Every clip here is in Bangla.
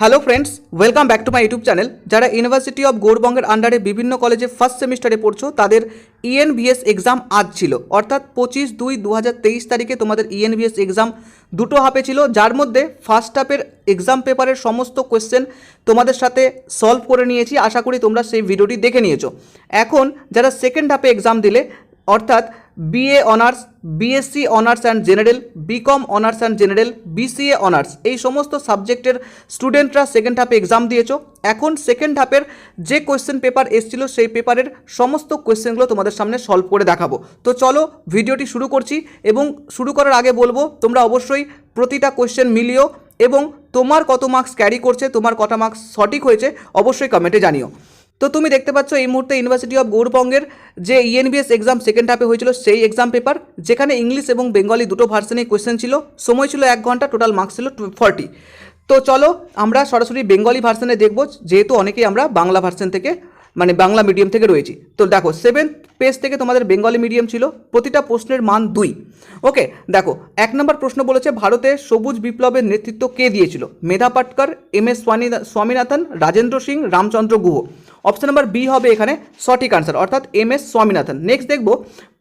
Hello friends, welcome back to my YouTube channel. যারা ইউনিভার্সিটি অফ গৌড়বঙ্গের আন্ডারে বিভিন্ন কলেজে ফার্স্ট সেমিস্টারে পড়ছো তাদের ইএনভিএস এক্সাম আজ ছিল, অর্থাৎ 25/2/2023 তারিখে তোমাদের ইএনভিএস এক্সাম দুটো হাফে ছিল, যার মধ্যে ফার্স্ট হাফের এক্সাম পেপারের সমস্ত কোয়েশ্চেন তোমাদের সাথে সলভ করে নিয়েছি। আশা করি তোমরা সেই ভিডিওটি দেখে নিয়েছো। এখন যারা সেকেন্ড হাফে এক্সাম দিলে, অর্থাৎ BA honours, BSc honours and general, BCom honours and general, BCA honours, এই সমস্ত সাবজেক্টের স্টুডেন্টরা সেকেন্ড হাফে এক্সাম দিয়েছো। এখন সেকেন্ড হাফের যে কোয়েশ্চেন পেপার এসেছিল সেই পেপারের সমস্ত কোয়েশ্চেনগুলো তোমাদের সামনে সলভ করে দেখাবো। তো চলো ভিডিওটি শুরু করছি, এবং শুরু করার আগে বলবো তোমরা অবশ্যই প্রতিটা কোয়েশ্চেন মিলিও এবং তোমার কত মার্কস ক্যারি করছে, তোমার কত মার্কস সঠিক হয়েছে অবশ্যই কমেন্টে জানিও। তো তুমি দেখতে পাচ্ছ এই মুহূর্তে ইউনিভার্সিটি অফ গৌড়বঙ্গের যে ইএনভিএস এক্সাম সেকেন্ড হাফে হয়েছিল সেই এক্সাম পেপার, যেখানে ইংলিশ এবং বেঙ্গলি দুটো ভার্সনে কোয়েশ্চেন ছিল, সময় ছিল 1 ঘন্টা, টোটাল মার্কস ছিল 40। তো চলো আমরা সরাসরি বেঙ্গলি ভার্সনে দেখব, যেহেতু অনেকেই আমরা বাংলা ভার্সন থেকে মানে বাংলা মিডিয়াম থেকে রয়েছি। তো দেখো 7th পেজ থেকে তোমাদের বেঙ্গলি মিডিয়াম ছিল, প্রতিটা প্রশ্নের মান 2। ওকে, দেখো 1 নম্বর প্রশ্ন বলেছে ভারতে সবুজ বিপ্লবের নেতৃত্ব কে দিয়েছিল? Medha Patkar, M S. Swaminathan, Rajendra Singh, Ramchandra Guha. Option number B হবে এখানে সঠিক আনসার, অর্থাৎ এম.এস. স্বামীনাথন। নেক্সট দেখব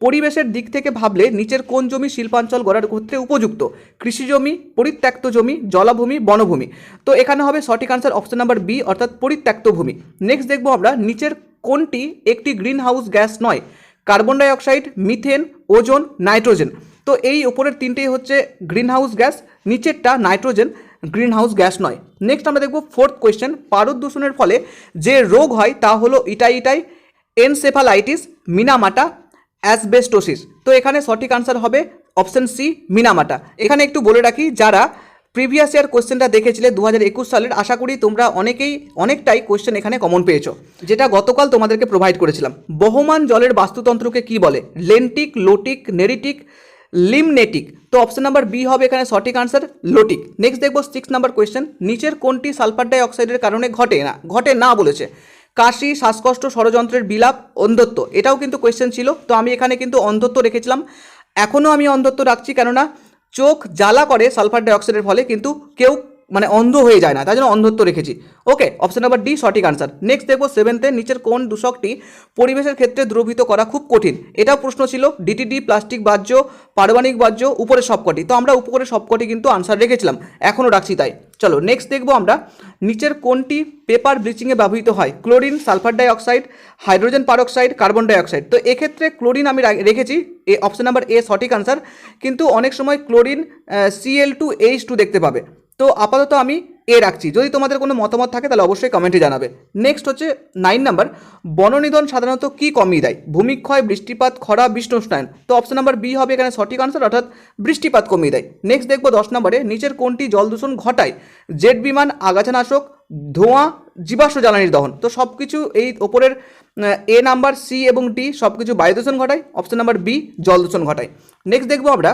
পরিবেশের দিক থেকে ভাবলে নিচের কোন জমি শিল্পাঞ্চল গড়ার ক্ষেত্রে উপযুক্ত? কৃষি জমি, পরিত্যক্ত জমি, জলাভূমি, বনভূমি। তো এখানে হবে সঠিক আনসার অপশন নাম্বার বি, অর্থাৎ পরিত্যক্ত ভূমি। নেক্সট দেখব আমরা নিচের কোনটি একটি গ্রিন হাউস গ্যাস নয়? Carbon die oxide, methane, ozone, nitrogen. তো এই উপরের তিনটেই হচ্ছে গ্রিন হাউস গ্যাস, নিচেরটা নাইট্রোজেন গ্রিন হাউস গ্যাস নয়। নেক্সট আমরা দেখব 4th কোয়েশ্চেন, পারদ দূষণের ফলে যে রোগ হয় তা হলো ইটাইটাই, এনসেফালাইটিস, মিনামাটা, অ্যাসবেস্টোসিস। তো এখানে সঠিক আনসার হবে অপশন সি, মিনামাটা। এখানে একটু বলে রাখি, যারা প্রিভিয়াস ইয়ার কোয়েশ্চেনটা দেখেছিলে 2021 সালের, আশা করি তোমরা অনেকটাই কোয়েশ্চেন এখানে কমন পেয়েছো, যেটা গতকাল তোমাদেরকে প্রোভাইড করেছিলাম। বহমান জলের বাস্তুতন্ত্রকে কি বলে? লেন্টিক, লোটিক, নেরিটিক, লিমনেটিক। তো অপশন নাম্বার বি হবে এখানে সঠিক আনসার, লোটিক। নেক্সট দেখবো 6 নাম্বার কোয়েশ্চেন, নিচের কোনটি সালফার ডাই অক্সাইডের কারণে ঘটে না বলেছে? কাশি, শ্বাসকষ্ট, ষড়যন্ত্রের বিলাপ, অন্ধত্ব। এটাও কিন্তু কোয়েশ্চেন ছিল, তো আমি এখানে কিন্তু অন্ধত্ব রেখেছিলাম, এখনও আমি অন্ধত্ব রাখছি, কেননা চোখ জ্বালা করে সালফার ডাই অক্সাইডের ফলে, কিন্তু কেউ মানে অন্ধ হয়ে যায় না, তাই জন্য অন্ধত্ব রেখেছি। ওকে, অপশন নাম্বার ডি সঠিক আনসার। নেক্সট দেখবো 7th নিচের কোন দূষকটি পরিবেশের ক্ষেত্রে দ্রবীভূত করা খুব কঠিন? এটাও প্রশ্ন ছিল, ডিটিডি, প্লাস্টিক বাহ্য, পারমাণবিক বাহ্য, উপরে সবকটি। তো আমরা উপরে সবকটি কিন্তু আনসার রেখেছিলাম, এখনও রাখছি তাই। চলো নেক্সট দেখবো আমরা নিচের কোনটি পেপার ব্লিচিংয়ে ব্যবহৃত হয়? Chlorine, sulphur die oxide, hydrogen peroxide, carbon die oxide. তো এক্ষেত্রে ক্লোরিন আমি রেখেছি, অপশন নাম্বার এ সঠিক আনসার। কিন্তু অনেক সময় ক্লোরিন Cl2H2 দেখতে পাবে, তো আপাতত আমি এ রাখছি। যদি তোমাদের কোনো মতামত থাকে তাহলে অবশ্যই কমেন্টে জানাবে। নেক্সট হচ্ছে 9 নাম্বার, বননিধন সাধারণত কি কমিয়ে দেয়? ভূমিক্ষয়, বৃষ্টিপাত, খরা, বৃষ্ণোষ্ণায়ন। তো অপশন নাম্বার বি হবে এখানে সঠিক আনসার, অর্থাৎ বৃষ্টিপাত কমিয়ে দেয়। নেক্সট দেখবো 10 নম্বরে, নিচের কোনটি জল দূষণ ঘটায়? জেট বিমান, আগাছানাশক, ধোঁয়া, জীবাশ্ম জ্বালানির দহন। তো সব কিছু এই ওপরের এ নাম্বার, সি এবং ডি সব কিছু বায়ু দূষণ ঘটায়, অপশন নাম্বার বি জল দূষণ ঘটায়। নেক্সট দেখবো আমরা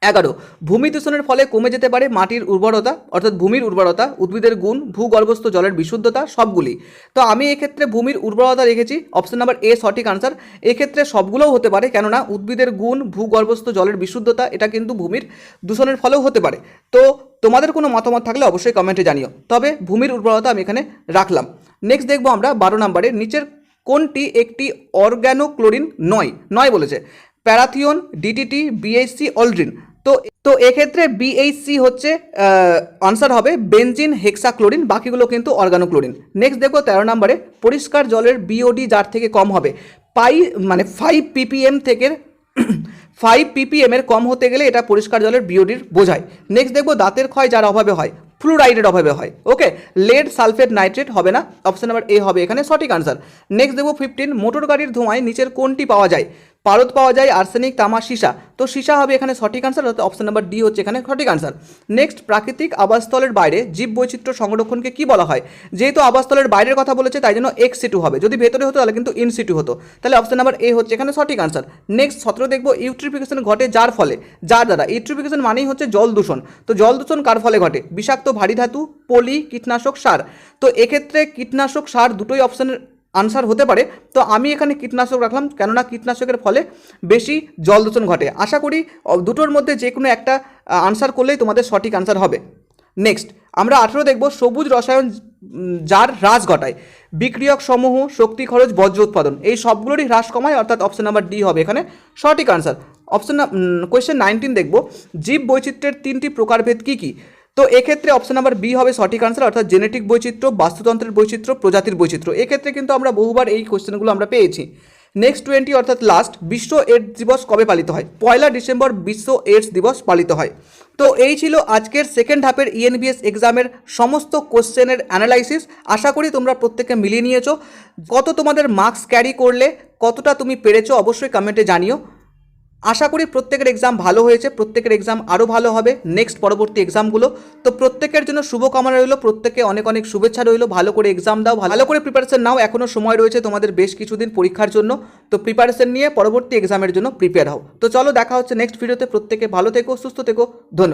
11, ভূমি দূষণের ফলে কমে যেতে পারে মাটির উর্বরতা, অর্থাৎ ভূমির উর্বরতা, উদ্ভিদের গুণ, ভূগর্ভস্থ জলের বিশুদ্ধতা, সবগুলি। তো আমি এক্ষেত্রে ভূমির উর্বরতা রেখেছি, অপশন নাম্বার এ সঠিক আনসার। এক্ষেত্রে সবগুলোও হতে পারে, কেননা উদ্ভিদের গুণ, ভূগর্ভস্থ জলের বিশুদ্ধতা এটা কিন্তু ভূমির দূষণের ফলেও হতে পারে। তো তোমাদের কোনো মতামত থাকলে অবশ্যই কমেন্টে জানিও, তবে ভূমির উর্বরতা আমি এখানে রাখলাম। নেক্সট দেখবো আমরা 12 নম্বরে, নিচের কোনটি একটি অর্গ্যানোক্লোরিন নয় বলেছে? Parathion, DTT, BHC, অল্ড্রিন। তো এক্ষেত্রে বিএইচসি হচ্ছে আনসার হবে বেনজিন হেক্সাক্লোরিন, বাকিগুলো কিন্তু অর্গানোক্লোরিন। নেক্সট দেখো 13 নম্বরে, পরিষ্কার জলের বিওডি যার থেকে কম হবে? 5 ppm থেকে 5 ppm এর কম হতে গেলে এটা পরিষ্কার জলের বিওডির বোঝায়। নেক্সট দেখবো দাঁতের ক্ষয় যার অভাবে হয়? ফ্লুরাইডের অভাবে হয়। ওকে, লেড, সালফেট, নাইট্রেট হবে না, অপশন নাম্বার এ হবে এখানে সঠিক আনসার। নেক্সট দেখবো 15, মোটর গাড়ির ধোঁয়ায় নিচের কোনটি পাওয়া যায়? পারদ পাওয়া যায়, আর্সেনিক, তামা, সীসা। তো সীসা হবে এখানে সঠিক আনসার, অর্থাৎ অপশন নাম্বার ডি হচ্ছে এখানে সঠিক আনসার। নেক্সট, প্রাকৃতিক আবাসস্থলের বাইরে জীব বৈচিত্র্য সংরক্ষণকে কি বলা হয়? যেহেতু আবাসস্থলের বাইরের কথা বলেছে তাই জন্য এক্স সিটু হবে, যদি ভেতরে হতো তাহলে কিন্তু ইন সিটু হতো, তাহলে অপশন নাম্বার এ হচ্ছে এখানে সঠিক আনসার। নেক্সট 17 দেখবো, ইউট্রিফিকেশন ঘটে যার দ্বারা? ইউট্রিফিকেশন মানেই হচ্ছে জল দূষণ। তো জল দূষণ কার ফলে ঘটে? বিষাক্ত ভারী ধাতু, পলি, কীটনাশক, সার। তো এক্ষেত্রে কীটনাশক, সার দুটোই অপশনের আনসার হতে পারে, তো আমি এখানে কীটনাশক রাখলাম, কেননা কীটনাশকের ফলে বেশি জল দূষণ ঘটে। আশা করি দুটোর মধ্যে যে কোনো একটা আনসার করলেই তোমাদের সঠিক আনসার হবে। নেক্সট আমরা 18 দেখব সবুজ রসায়ন যার হ্রাস ঘটায়, বিক্রিয়ক সমূহ, শক্তি খরচ, বজ্র উৎপাদন, এই সবগুলোরই হ্রাস কমায়, অর্থাৎ অপশন নাম্বার ডি হবে এখানে সঠিক আনসার। কোয়েশ্চেন 19 দেখব জীব বৈচিত্র্যের 3টি প্রকারভেদ কী কী? তো এক্ষেত্রে অপশন নাম্বার বি হবে সঠিক আনসার, অর্থাৎ জেনেটিক বৈচিত্র্য, বাস্তুতন্ত্রের বৈচিত্র্য, প্রজাতির বৈচিত্র্য। এক্ষেত্রে কিন্তু আমরা বহুবার এই কোয়েশ্চেনগুলো আমরা পেয়েছি। নেক্সট 20 অর্থাৎ লাস্ট, বিশ্ব এইডস দিবস কবে পালিত হয়? 1 ডিসেম্বর বিশ্ব এইডস দিবস পালিত হয়। তো এই ছিল আজকের সেকেন্ড হাফের ইএনভিএস এক্সামের সমস্ত কোশ্চেনের অ্যানালাইসিস। আশা করি তোমরা প্রত্যেকে মিলিয়ে নিয়েছো। কত তোমাদের মার্কস ক্যারি করলে, কতটা তুমি পেরেছো অবশ্যই কমেন্টে জানিও। আশা করি প্রত্যেকের এক্সাম ভালো হয়েছে, প্রত্যেকের এক্সাম আরও ভালো হবে নেক্সট পরবর্তী এক্সামগুলো। তো প্রত্যেকের জন্য শুভকামনা রইলো, প্রত্যেকে অনেক অনেক শুভেচ্ছা রইলো। ভালো করে এক্সাম দাও, ভালো করে প্রিপারেশন নাও, এখনও সময় রয়েছে তোমাদের বেশ কিছুদিন পরীক্ষার জন্য। তো প্রিপারেশন নিয়ে পরবর্তী এক্সামের জন্য প্রিপেয়ার হও। তো চলো দেখা হচ্ছে নেক্সট ভিডিওতে। প্রত্যেকে ভালো থেকো, সুস্থ থেকো, ধন্যবাদ।